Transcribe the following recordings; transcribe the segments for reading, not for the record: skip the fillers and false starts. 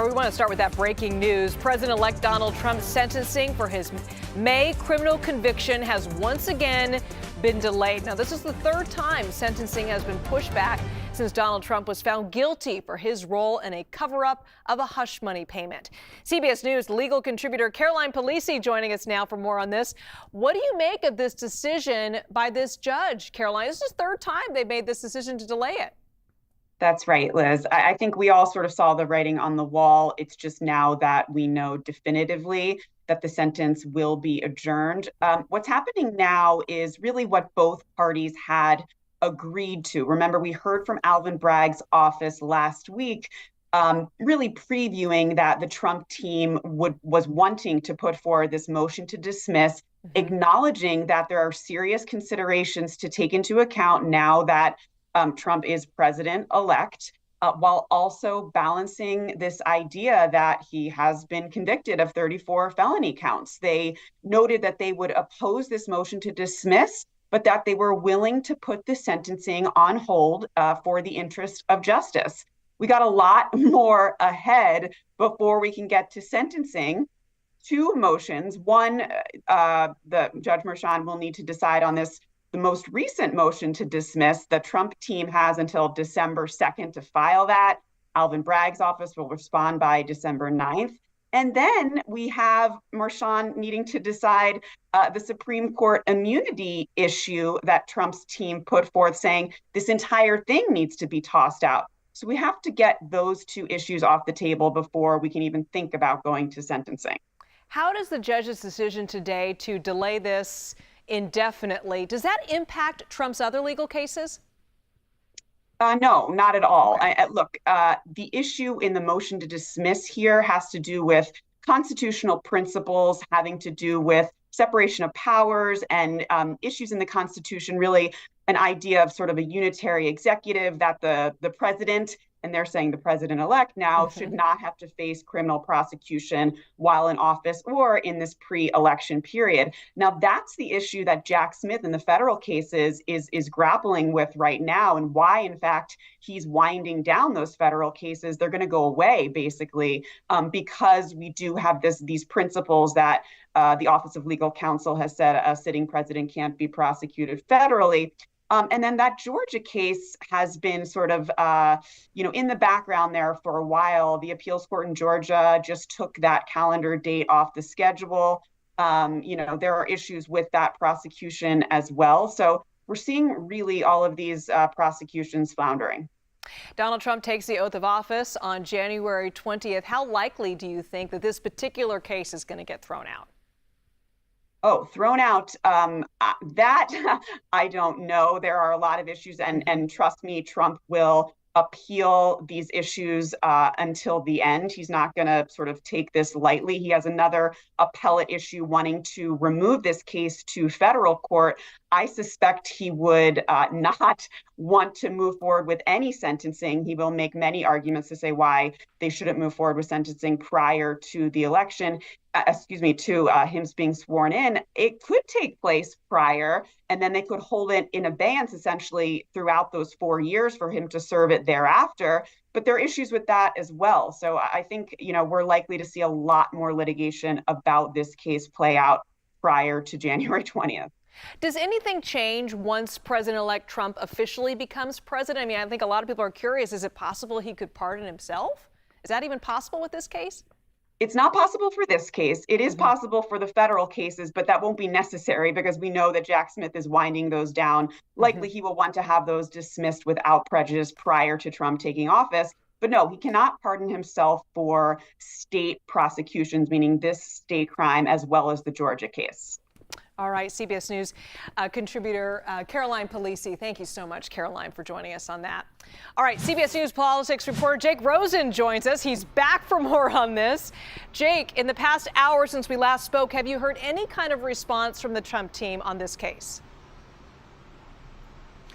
We want to start with that breaking news. President-elect Donald Trump's sentencing for his May criminal conviction has once again been delayed. Now, this is the third time sentencing has been pushed back since Donald Trump was found guilty for his role in a cover-up of a hush money payment. CBS News legal contributor Caroline Polisi joining us now for more on this. What do you make of this decision by this judge, Caroline? This is the third time they made this decision to delay it. That's right, Liz. I think we all sort of saw the writing on the wall. It's just now that we know definitively that the sentence will be adjourned. What's happening now is really what both parties had agreed to. Remember, we heard from Alvin Bragg's office last week, really previewing that the Trump team was wanting to put forward this motion to dismiss, acknowledging that there are serious considerations to take into account now that Trump is president-elect, while also balancing this idea that he has been convicted of 34 felony counts. They noted that they would oppose this motion to dismiss, but that they were willing to put the sentencing on hold for the interest of justice. We got a lot more ahead before we can get to sentencing. Two motions. One, the Judge Merchan will need to decide on this. The most recent motion to dismiss, the Trump team has until December 2nd to file that. Alvin Bragg's office will respond by December 9th. And then we have Merchan needing to decide the Supreme Court immunity issue that Trump's team put forth, saying this entire thing needs to be tossed out. So we have to get those two issues off the table before we can even think about going to sentencing. How does the judge's decision today to delay this indefinitely, does that impact Trump's other legal cases? No, not at all. Look, the issue in the motion to dismiss here has to do with constitutional principles having to do with separation of powers and issues in the Constitution, really an idea of sort of a unitary executive that the president, and they're saying the president-elect now, should not have to face criminal prosecution while in office or in this pre-election period. Now, that's the issue that Jack Smith in the federal cases is grappling with right now, and why, in fact, he's winding down those federal cases. They're going to go away, basically, because we do have these principles that the Office of Legal Counsel has said a sitting president can't be prosecuted federally. And then that Georgia case has been sort of, in the background there for a while. The appeals court in Georgia just took that calendar date off the schedule. There are issues with that prosecution as well. So we're seeing really all of these prosecutions floundering. Donald Trump takes the oath of office on January 20th. How likely do you think that this particular case is going to get thrown out? Oh, thrown out, that I don't know. There are a lot of issues, and trust me, Trump will appeal these issues until the end. He's not going to sort of take this lightly. He has another appellate issue wanting to remove this case to federal court. I suspect he would not want to move forward with any sentencing. He will make many arguments to say why they shouldn't move forward with sentencing prior to the election. To him being sworn in. It could take place prior, and then they could hold it in abeyance essentially throughout those 4 years for him to serve it thereafter. But there are issues with that as well. So I think, we're likely to see a lot more litigation about this case play out prior to January 20th. Does anything change once President-elect Trump officially becomes president? I mean, I think a lot of people are curious. Is it possible he could pardon himself? Is that even possible with this case? It's not possible for this case. It is possible for the federal cases, but that won't be necessary because we know that Jack Smith is winding those down. Likely he will want to have those dismissed without prejudice prior to Trump taking office. But no, he cannot pardon himself for state prosecutions, meaning this state crime as well as the Georgia case. All right, CBS News contributor Caroline Polisi. Thank you so much, Caroline, for joining us on that. All right, CBS News politics reporter Jake Rosen joins us. He's back for more on this. Jake, in the past hour since we last spoke, have you heard any kind of response from the Trump team on this case?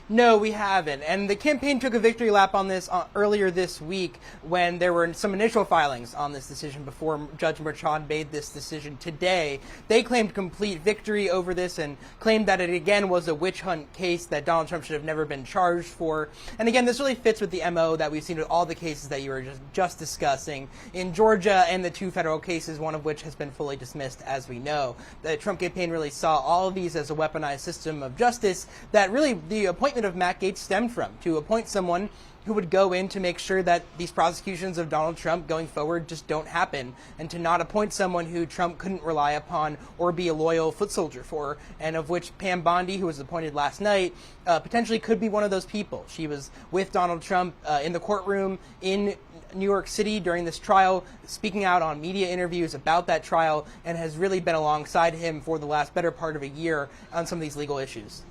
No, we haven't. And the campaign took a victory lap on this earlier this week when there were some initial filings on this decision before Judge Merchan made this decision today. They claimed complete victory over this and claimed that it again was a witch hunt case that Donald Trump should have never been charged for. And again, this really fits with the MO that we've seen with all the cases that you were just discussing in Georgia and the two federal cases, one of which has been fully dismissed, as we know. The Trump campaign really saw all of these as a weaponized system of justice that really the appointment of Matt Gaetz stemmed from, to appoint someone who would go in to make sure that these prosecutions of Donald Trump going forward just don't happen, and to not appoint someone who Trump couldn't rely upon or be a loyal foot soldier for, and of which Pam Bondi, who was appointed last night, potentially could be one of those people. She was with Donald Trump in the courtroom in New York City during this trial, speaking out on media interviews about that trial, and has really been alongside him for the last better part of a year on some of these legal issues.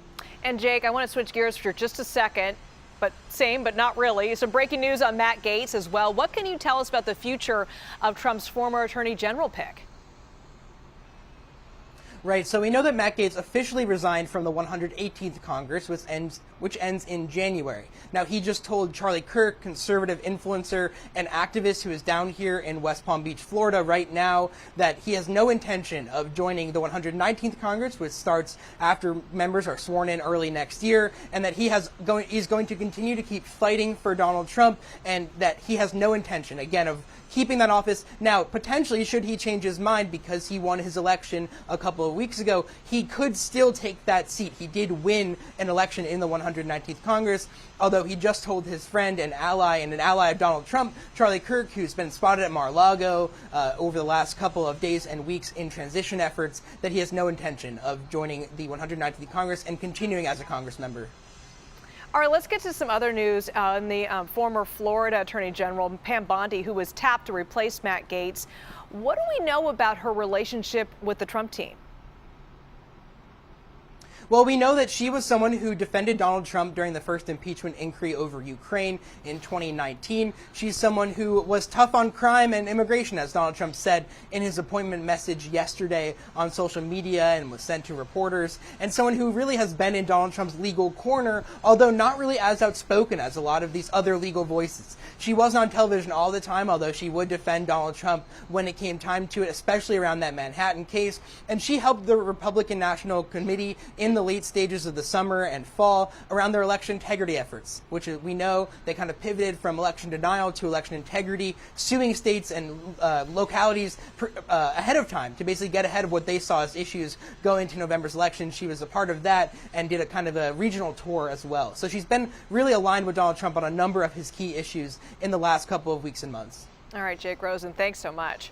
And Jake, I want to switch gears for just a second, but same, but not really. Some breaking news on Matt Gaetz as well. What can you tell us about the future of Trump's former attorney general pick? Right, so we know that Matt Gaetz officially resigned from the 118th Congress, which ends in January. Now, he just told Charlie Kirk, conservative influencer and activist who is down here in West Palm Beach, Florida right now, that he has no intention of joining the 119th Congress, which starts after members are sworn in early next year, and that he's going to continue to keep fighting for Donald Trump, and that he has no intention, again, of keeping that office. Now, potentially, should he change his mind because he won his election a couple of weeks ago, he could still take that seat. He did win an election in the 119th Congress, although he just told his friend and an ally of Donald Trump, Charlie Kirk, who's been spotted at Mar-a-Lago over the last couple of days and weeks in transition efforts, that he has no intention of joining the 119th Congress and continuing as a Congress member. All right, let's get to some other news on the former Florida Attorney General, Pam Bondi, who was tapped to replace Matt Gaetz. What do we know about her relationship with the Trump team? Well, we know that she was someone who defended Donald Trump during the first impeachment inquiry over Ukraine in 2019. She's someone who was tough on crime and immigration, as Donald Trump said in his appointment message yesterday on social media and was sent to reporters, and someone who really has been in Donald Trump's legal corner, although not really as outspoken as a lot of these other legal voices. She wasn't on television all the time, although she would defend Donald Trump when it came time to it, especially around that Manhattan case, and she helped the Republican National Committee in the late stages of the summer and fall around their election integrity efforts, which we know they kind of pivoted from election denial to election integrity, suing states and localities ahead of time to basically get ahead of what they saw as issues going into November's election. She was a part of that and did a kind of a regional tour as well. So she's been really aligned with Donald Trump on a number of his key issues in the last couple of weeks and months. All right, Jake Rosen, thanks so much.